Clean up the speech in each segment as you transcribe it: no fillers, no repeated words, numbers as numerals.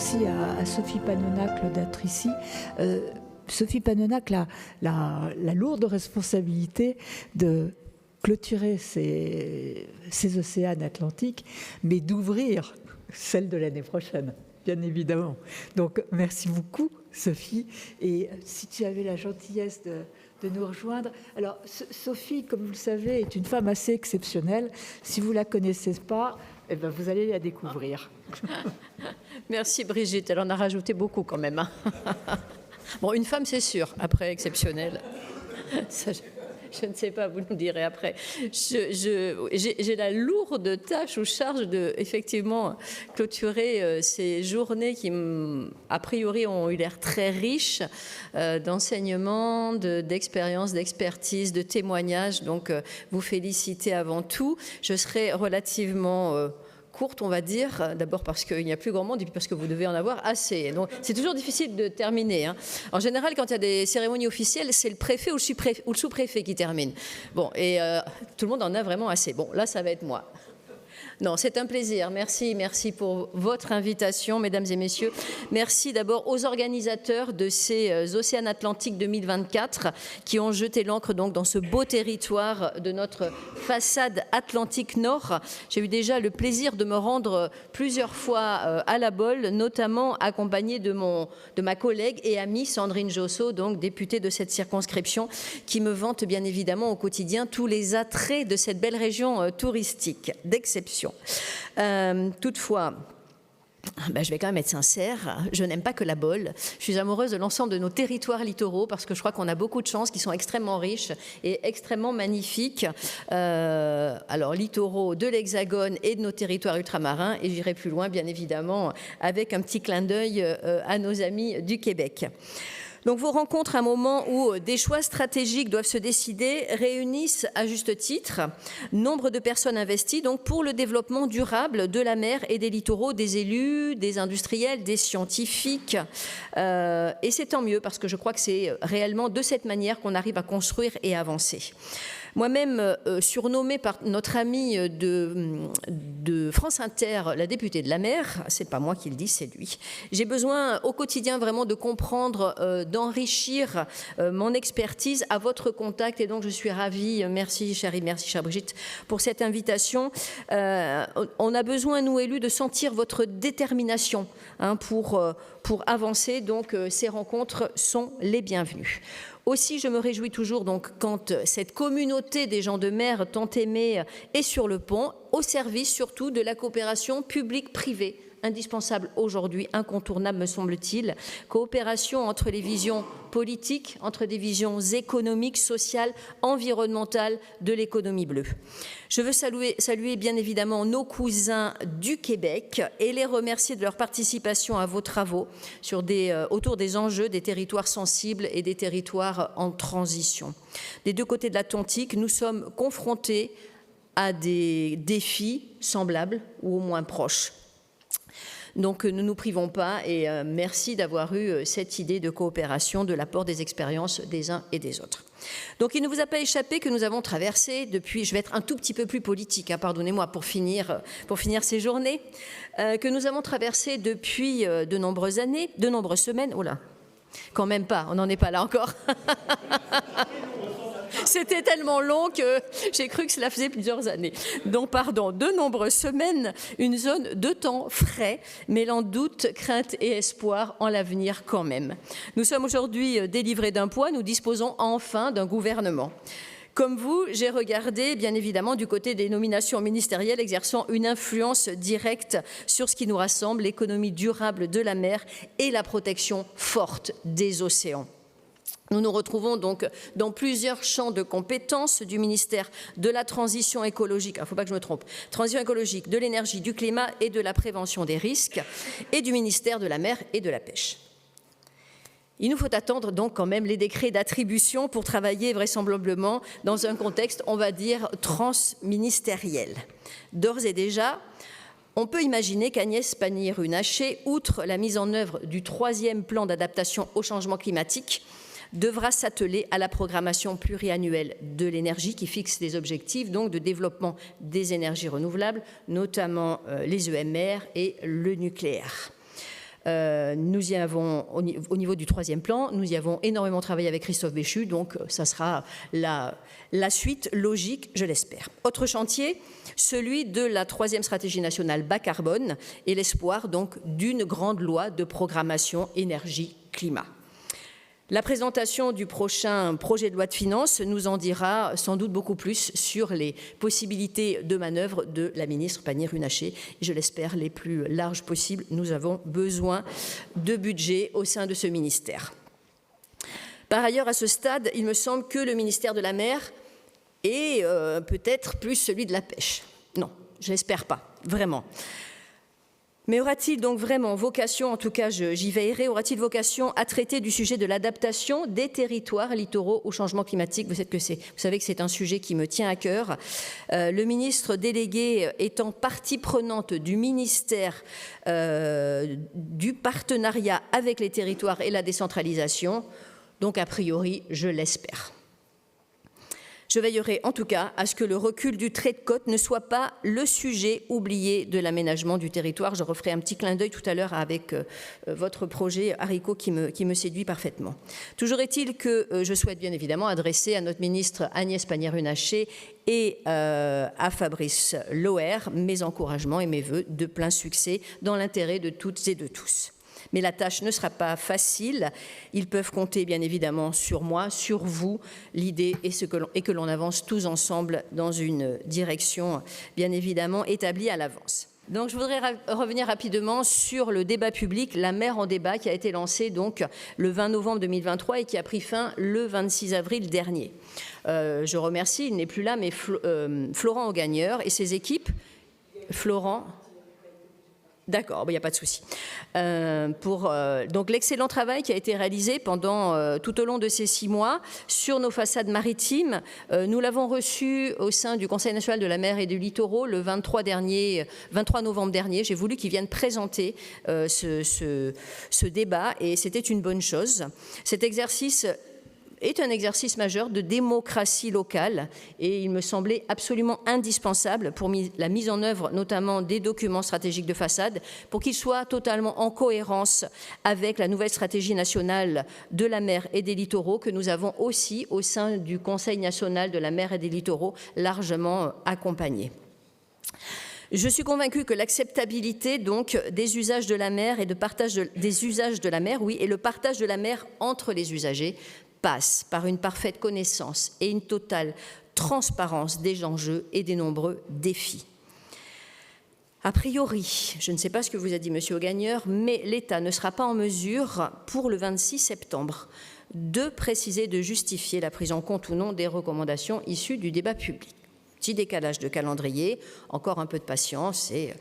merci à Sophie Panonacle d'être ici. Sophie Panonacle a la lourde responsabilité de clôturer ces océans atlantiques, mais d'ouvrir celle de l'année prochaine, bien évidemment. Donc, merci beaucoup, Sophie. Et si tu avais la gentillesse de nous rejoindre. Alors, Sophie, comme vous le savez, est une femme assez exceptionnelle. Si vous ne la connaissez pas, eh bien, vous allez la découvrir. Merci, Brigitte. Elle en a rajouté beaucoup, quand même. Bon, une femme, c'est sûr. Après, exceptionnelle. Ça, je ne sais pas, vous nous direz après. J'ai la lourde tâche ou charge de, effectivement, clôturer ces journées qui, a priori, ont eu l'air très riches d'enseignement, d'expérience, d'expertise, de témoignages. Donc, vous féliciter avant tout. Je serai relativement courte, on va dire, d'abord parce qu'il n'y a plus grand monde et puis parce que vous devez en avoir assez. Donc, c'est toujours difficile de terminer. Hein. En général, quand il y a des cérémonies officielles, c'est le préfet ou le sous-préfet qui termine. Bon, et tout le monde en a vraiment assez. Bon, là, ça va être moi. Non, c'est un plaisir. Merci, merci pour votre invitation, mesdames et messieurs. Merci d'abord aux organisateurs de ces Océans Atlantiques 2024 qui ont jeté l'encre donc dans ce beau territoire de notre façade atlantique nord. J'ai eu déjà le plaisir de me rendre plusieurs fois à la Bolle, notamment accompagnée de ma collègue et amie Sandrine Josso, donc députée de cette circonscription, qui me vante bien évidemment au quotidien tous les attraits de cette belle région touristique d'exception. Toutefois, je vais quand même être sincère, je n'aime pas que la Bolle. Je suis amoureuse de l'ensemble de nos territoires littoraux parce que je crois qu'on a beaucoup de chances qui sont extrêmement riches et extrêmement magnifiques. Alors, littoraux de l'Hexagone et de nos territoires ultramarins, et j'irai plus loin, bien évidemment, avec un petit clin d'œil à nos amis du Québec. Donc vos rencontres, à un moment où des choix stratégiques doivent se décider, réunissent à juste titre nombre de personnes investies donc pour le développement durable de la mer et des littoraux, des élus, des industriels, des scientifiques. Et c'est tant mieux parce que je crois que c'est réellement de cette manière qu'on arrive à construire et avancer. Moi-même, surnommée par notre amie de France Inter, la députée de la mer, c'est pas moi qui le dis, c'est lui. J'ai besoin au quotidien vraiment de comprendre, d'enrichir mon expertise à votre contact. Et donc, je suis ravie, merci chérie, merci chère Brigitte, pour cette invitation. On a besoin, nous élus, de sentir votre détermination pour avancer. Donc, ces rencontres sont les bienvenues. Aussi, je me réjouis toujours donc quand cette communauté des gens de mer tant aimée est sur le pont, au service surtout de la coopération publique-privée, indispensable aujourd'hui, incontournable me semble-t-il, coopération entre les visions politiques, entre des visions économiques, sociales, environnementales de l'économie bleue. Je veux saluer bien évidemment nos cousins du Québec et les remercier de leur participation à vos travaux autour des enjeux des territoires sensibles et des territoires en transition. Des deux côtés de l'Atlantique, nous sommes confrontés à des défis semblables ou au moins proches. Donc, ne nous privons pas et merci d'avoir eu cette idée de coopération, de l'apport des expériences des uns et des autres. Donc, il ne vous a pas échappé que nous avons traversé depuis, je vais être un tout petit peu plus politique, pardonnez-moi, pour finir ces journées, que nous avons traversé depuis de nombreuses années, de nombreuses semaines, oh là, quand même pas, on n'en est pas là encore. C'était tellement long que j'ai cru que cela faisait plusieurs années. Donc, pardon, de nombreuses semaines, une zone de temps frais, mêlant doute, crainte et espoir en l'avenir quand même. Nous sommes aujourd'hui délivrés d'un poids, nous disposons enfin d'un gouvernement. Comme vous, j'ai regardé, bien évidemment, du côté des nominations ministérielles exerçant une influence directe sur ce qui nous rassemble, l'économie durable de la mer et la protection forte des océans. Nous nous retrouvons donc dans plusieurs champs de compétences du ministère de la Transition écologique, il ne faut pas que je me trompe, Transition écologique, de l'énergie, du climat et de la prévention des risques, et du ministère de la mer et de la pêche. Il nous faut attendre donc quand même les décrets d'attribution pour travailler vraisemblablement dans un contexte, on va dire, transministériel. D'ores et déjà, on peut imaginer qu'Agnès Pannier-Runacher, outre la mise en œuvre du 3e plan d'adaptation au changement climatique, devra s'atteler à la programmation pluriannuelle de l'énergie qui fixe des objectifs donc de développement des énergies renouvelables, notamment les EMR et le nucléaire. Nous y avons, au niveau du 3e plan, nous y avons énormément travaillé avec Christophe Béchu, donc ça sera la suite logique, je l'espère. Autre chantier, celui de la 3e stratégie nationale bas carbone et l'espoir donc d'une grande loi de programmation énergie-climat. La présentation du prochain projet de loi de finances nous en dira sans doute beaucoup plus sur les possibilités de manœuvre de la ministre Pannier-Runacher. Je l'espère les plus larges possibles. Nous avons besoin de budget au sein de ce ministère. Par ailleurs, à ce stade, il me semble que le ministère de la Mer est peut-être plus celui de la pêche. Non, je l'espère pas, vraiment. Mais aura-t-il donc vraiment vocation, en tout cas j'y veillerai, aura-t-il vocation à traiter du sujet de l'adaptation des territoires littoraux au changement climatique? Vous savez que c'est un sujet qui me tient à cœur. Le ministre délégué étant partie prenante du ministère du partenariat avec les territoires et la décentralisation, donc a priori, je l'espère. Je veillerai en tout cas à ce que le recul du trait de côte ne soit pas le sujet oublié de l'aménagement du territoire. Je referai un petit clin d'œil tout à l'heure avec votre projet Haricot qui me séduit parfaitement. Toujours est-il que je souhaite bien évidemment adresser à notre ministre Agnès Pannier-Runacher et à Fabrice Loher mes encouragements et mes vœux de plein succès dans l'intérêt de toutes et de tous. Mais la tâche ne sera pas facile. Ils peuvent compter bien évidemment sur moi, sur vous. L'idée est que l'on avance tous ensemble dans une direction bien évidemment établie à l'avance. Donc je voudrais revenir rapidement sur le débat public, la mer en débat, qui a été lancé donc le 20 novembre 2023 et qui a pris fin le 26 avril dernier. Je remercie, il n'est plus là, mais Florent Augagneur et ses équipes. Florent. D'accord, il n'y a pas de souci. Donc l'excellent travail qui a été réalisé tout au long de ces 6 mois sur nos façades maritimes, nous l'avons reçu au sein du Conseil national de la mer et du littoral le 23 novembre dernier. J'ai voulu qu'ils viennent présenter ce débat et c'était une bonne chose. Cet exercice est un exercice majeur de démocratie locale et il me semblait absolument indispensable pour la mise en œuvre notamment des documents stratégiques de façade pour qu'ils soient totalement en cohérence avec la nouvelle stratégie nationale de la mer et des littoraux que nous avons aussi au sein du Conseil national de la mer et des littoraux largement accompagné. Je suis convaincue que l'acceptabilité donc des usages de la mer et des usages de la mer, et le partage de la mer entre les usagers passe par une parfaite connaissance et une totale transparence des enjeux et des nombreux défis. A priori, je ne sais pas ce que vous a dit M. Augagneur, mais l'État ne sera pas en mesure, pour le 26 septembre, de préciser, de justifier la prise en compte ou non des recommandations issues du débat public. Petit décalage de calendrier, encore un peu de patience et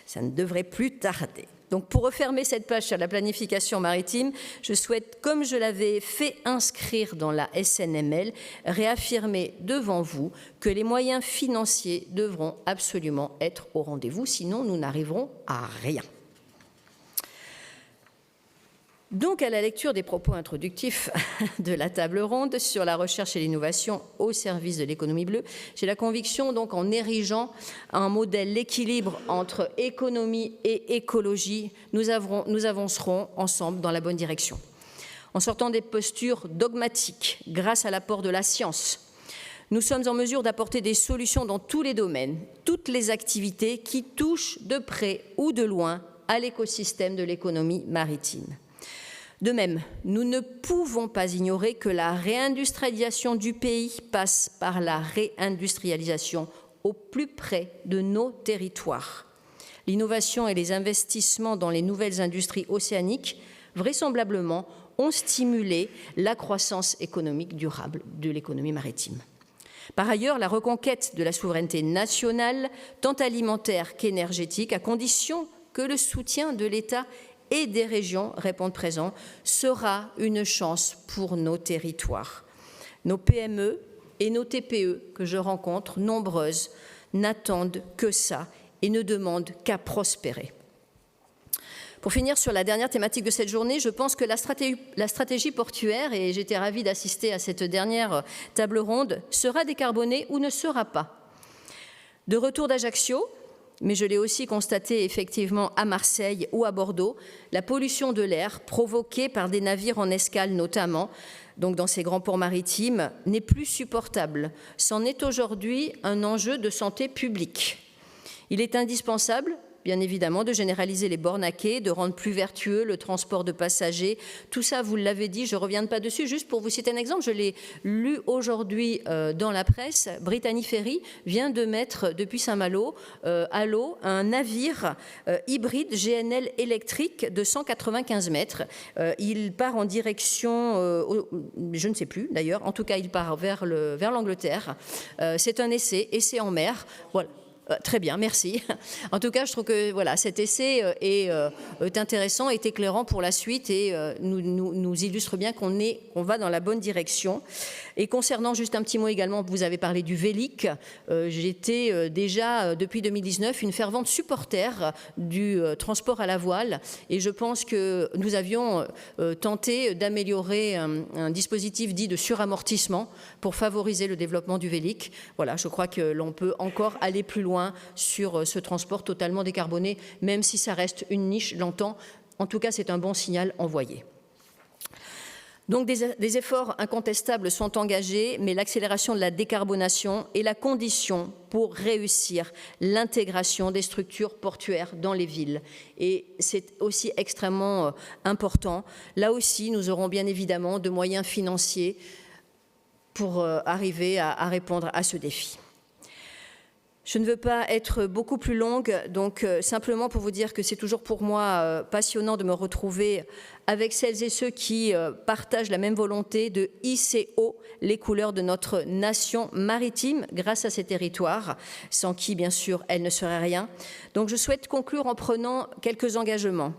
ça ne devrait plus tarder. Donc pour refermer cette page sur la planification maritime, je souhaite, comme je l'avais fait inscrire dans la SNML, réaffirmer devant vous que les moyens financiers devront absolument être au rendez-vous, sinon nous n'arriverons à rien. Donc, à la lecture des propos introductifs de la table ronde sur la recherche et l'innovation au service de l'économie bleue, j'ai la conviction, donc, en érigeant un modèle, l'équilibre entre économie et écologie, nous avancerons ensemble dans la bonne direction. En sortant des postures dogmatiques, grâce à l'apport de la science, nous sommes en mesure d'apporter des solutions dans tous les domaines, toutes les activités qui touchent de près ou de loin à l'écosystème de l'économie maritime. De même, nous ne pouvons pas ignorer que la réindustrialisation du pays passe par la réindustrialisation au plus près de nos territoires. L'innovation et les investissements dans les nouvelles industries océaniques, vraisemblablement, ont stimulé la croissance économique durable de l'économie maritime. Par ailleurs, la reconquête de la souveraineté nationale, tant alimentaire qu'énergétique, à condition que le soutien de l'État et des régions répondent présents, sera une chance pour nos territoires. Nos PME et nos TPE que je rencontre, nombreuses, n'attendent que ça et ne demandent qu'à prospérer. Pour finir sur la dernière thématique de cette journée, je pense que la stratégie portuaire, et j'étais ravie d'assister à cette dernière table ronde, sera décarbonée ou ne sera pas. De retour d'Ajaccio, mais je l'ai aussi constaté effectivement à Marseille ou à Bordeaux, la pollution de l'air provoquée par des navires en escale notamment, donc dans ces grands ports maritimes, n'est plus supportable. C'en est aujourd'hui un enjeu de santé publique. Il est indispensable, bien évidemment, de généraliser les bornes à quai, de rendre plus vertueux le transport de passagers. Tout ça, vous l'avez dit, je ne reviens pas dessus. Juste pour vous citer un exemple, je l'ai lu aujourd'hui dans la presse. Brittany Ferry vient de mettre, depuis Saint-Malo, à l'eau un navire hybride GNL électrique de 195 mètres. Il part en direction, je ne sais plus d'ailleurs, en tout cas il part vers l'Angleterre. C'est un essai en mer. Voilà. Très bien, merci. En tout cas, je trouve que voilà, cet essai est intéressant, est éclairant pour la suite et nous illustre bien qu'on va dans la bonne direction. Et concernant, juste un petit mot également, vous avez parlé du Vélic. J'étais déjà, depuis 2019, une fervente supporter du transport à la voile. Et je pense que nous avions tenté d'améliorer un dispositif dit de suramortissement pour favoriser le développement du Vélic. Voilà, je crois que l'on peut encore aller plus loin sur ce transport totalement décarboné, même si ça reste une niche, l'entend. En tout cas, c'est un bon signal envoyé. Donc des efforts incontestables sont engagés, mais l'accélération de la décarbonation est la condition pour réussir l'intégration des structures portuaires dans les villes. Et c'est aussi extrêmement important. Là aussi, nous aurons bien évidemment de moyens financiers pour arriver à répondre à ce défi. Je ne veux pas être beaucoup plus longue, donc simplement pour vous dire que c'est toujours pour moi passionnant de me retrouver avec celles et ceux qui partagent la même volonté de hisser haut les couleurs de notre nation maritime grâce à ces territoires, sans qui, bien sûr, elle ne serait rien. Donc je souhaite conclure en prenant quelques engagements.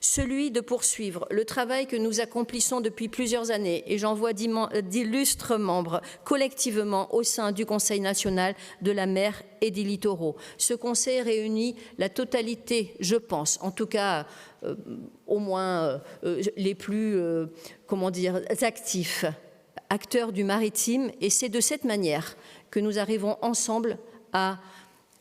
Celui de poursuivre le travail que nous accomplissons depuis plusieurs années, et j'en vois d'illustres membres collectivement au sein du Conseil national de la mer et des littoraux. Ce conseil réunit la totalité, je pense, en tout cas au moins les plus, actifs, acteurs du maritime, et c'est de cette manière que nous arrivons ensemble à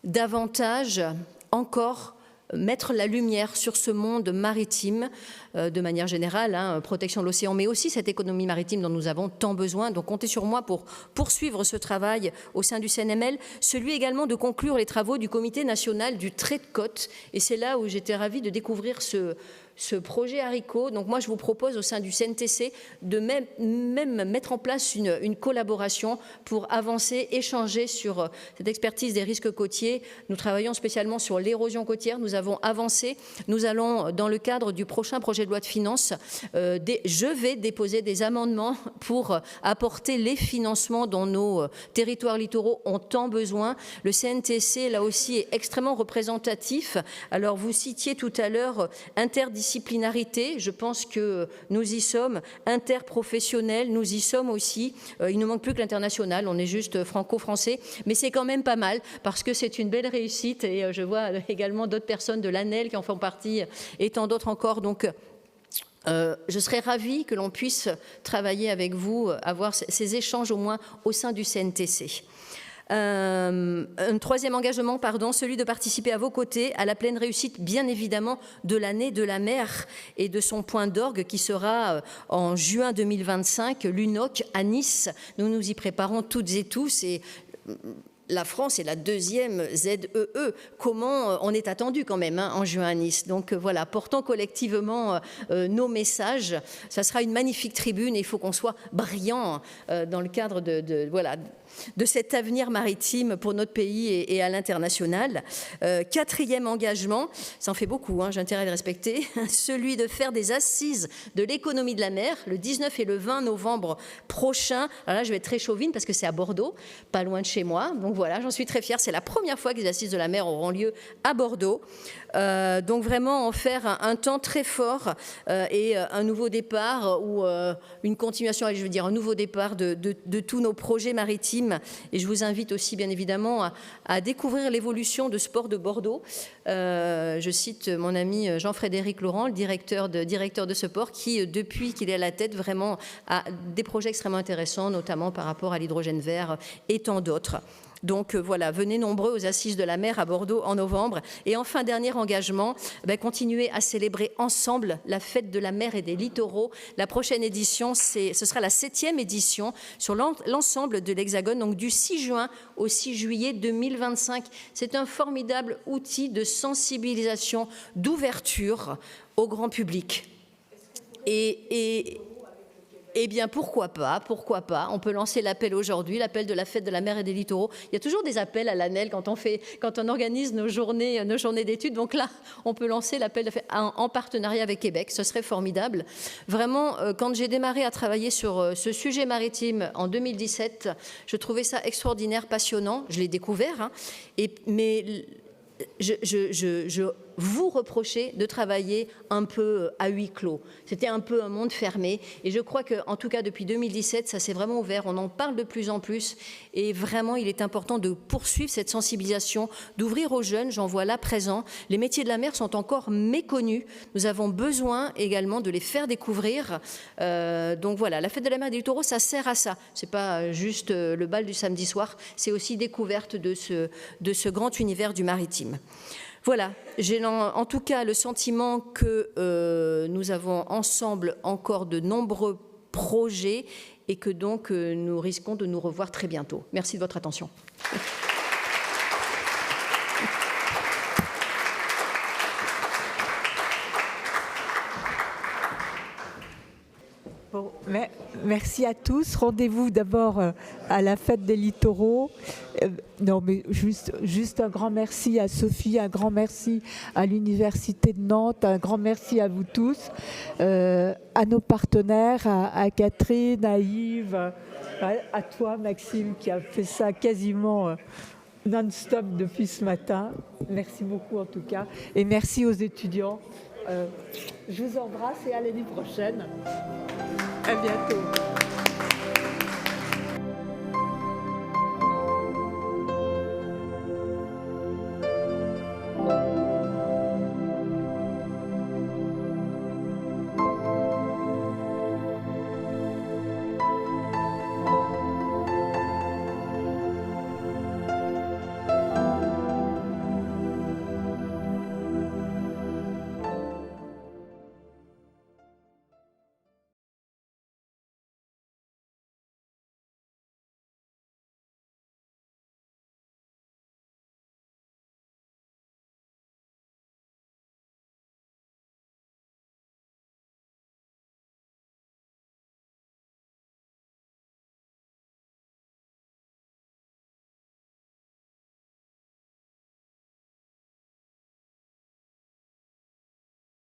davantage encore mettre la lumière sur ce monde maritime de manière générale, protection de l'océan, mais aussi cette économie maritime dont nous avons tant besoin. Donc comptez sur moi pour poursuivre ce travail au sein du CNML, celui également de conclure les travaux du Comité national du trait de côte. Et c'est là où j'étais ravie de découvrir ce projet haricot. Donc moi, je vous propose au sein du CNTC de même mettre en place une collaboration pour avancer, échanger sur cette expertise des risques côtiers. Nous travaillons spécialement sur l'érosion côtière. Nous avons avancé. Nous allons, dans le cadre du prochain projet de loi de finances, je vais déposer des amendements pour apporter les financements dont nos territoires littoraux ont tant besoin. Le CNTC, là aussi, est extrêmement représentatif. Alors, vous citiez tout à l'heure interdisciplinarité, je pense que nous y sommes, interprofessionnels, nous y sommes aussi. Il ne manque plus que l'international, on est juste franco-français, mais c'est quand même pas mal parce que c'est une belle réussite et je vois également d'autres personnes de l'ANEL qui en font partie et tant d'autres encore. Donc, je serais ravie que l'on puisse travailler avec vous, avoir ces échanges au moins au sein du CNTC. Un troisième engagement, celui de participer à vos côtés à la pleine réussite, bien évidemment, de l'année de la mer et de son point d'orgue qui sera en juin 2025, l'UNOC à Nice. Nous nous y préparons toutes et tous et la France est la deuxième ZEE. Comment on est attendu quand même en juin à Nice. Donc voilà, portons collectivement nos messages. Ça sera une magnifique tribune et il faut qu'on soit brillant dans le cadre de cet avenir maritime pour notre pays et à l'international. Quatrième engagement, ça en fait beaucoup, j'ai intérêt à le respecter, celui de faire des assises de l'économie de la mer le 19 et le 20 novembre prochain. Alors là, je vais être très chauvine parce que c'est à Bordeaux, pas loin de chez moi. Donc voilà, j'en suis très fière. C'est la première fois que les assises de la mer auront lieu à Bordeaux. Donc vraiment en faire un temps très fort et un nouveau départ ou une continuation, je veux dire un nouveau départ de tous nos projets maritimes. Et je vous invite aussi bien évidemment à découvrir l'évolution de Sport de Bordeaux. Je cite mon ami Jean-Frédéric Laurent, le directeur de ce port, qui depuis qu'il est à la tête vraiment a des projets extrêmement intéressants, notamment par rapport à l'hydrogène vert et tant d'autres. Donc voilà, venez nombreux aux Assises de la mer à Bordeaux en novembre. Et enfin, dernier engagement, continuer à célébrer ensemble la fête de la mer et des littoraux. La prochaine édition, ce sera la 7e édition sur l'ensemble de l'Hexagone, donc du 6 juin au 6 juillet 2025. C'est un formidable outil de sensibilisation, d'ouverture au grand public. Eh bien, pourquoi pas, on peut lancer l'appel aujourd'hui, l'appel de la fête de la mer et des littoraux. Il y a toujours des appels à l'ANEL quand on organise nos journées d'études. Donc là, on peut lancer l'appel en partenariat avec Québec, ce serait formidable. Vraiment, quand j'ai démarré à travailler sur ce sujet maritime en 2017, je trouvais ça extraordinaire, passionnant. Je l'ai découvert, mais je vous reprochez de travailler un peu à huis clos. C'était un peu un monde fermé. Et je crois qu'en tout cas, depuis 2017, ça s'est vraiment ouvert. On en parle de plus en plus. Et vraiment, il est important de poursuivre cette sensibilisation, d'ouvrir aux jeunes. J'en vois là présent. Les métiers de la mer sont encore méconnus. Nous avons besoin également de les faire découvrir. Donc voilà, la fête de la mer et des littoraux, ça sert à ça. Ce n'est pas juste le bal du samedi soir. C'est aussi découverte de ce grand univers du maritime. Voilà, j'ai en tout cas le sentiment que nous avons ensemble encore de nombreux projets et que donc nous risquons de nous revoir très bientôt. Merci de votre attention. Bon, merci à tous. Rendez-vous d'abord à la fête des littoraux. Non, mais juste un grand merci à Sophie, un grand merci à l'Université de Nantes, un grand merci à vous tous, à nos partenaires, à Catherine, à Yves, à toi Maxime qui a fait ça quasiment non-stop depuis ce matin. Merci beaucoup en tout cas. Et merci aux étudiants. Je vous embrasse et à l'année prochaine. À bientôt.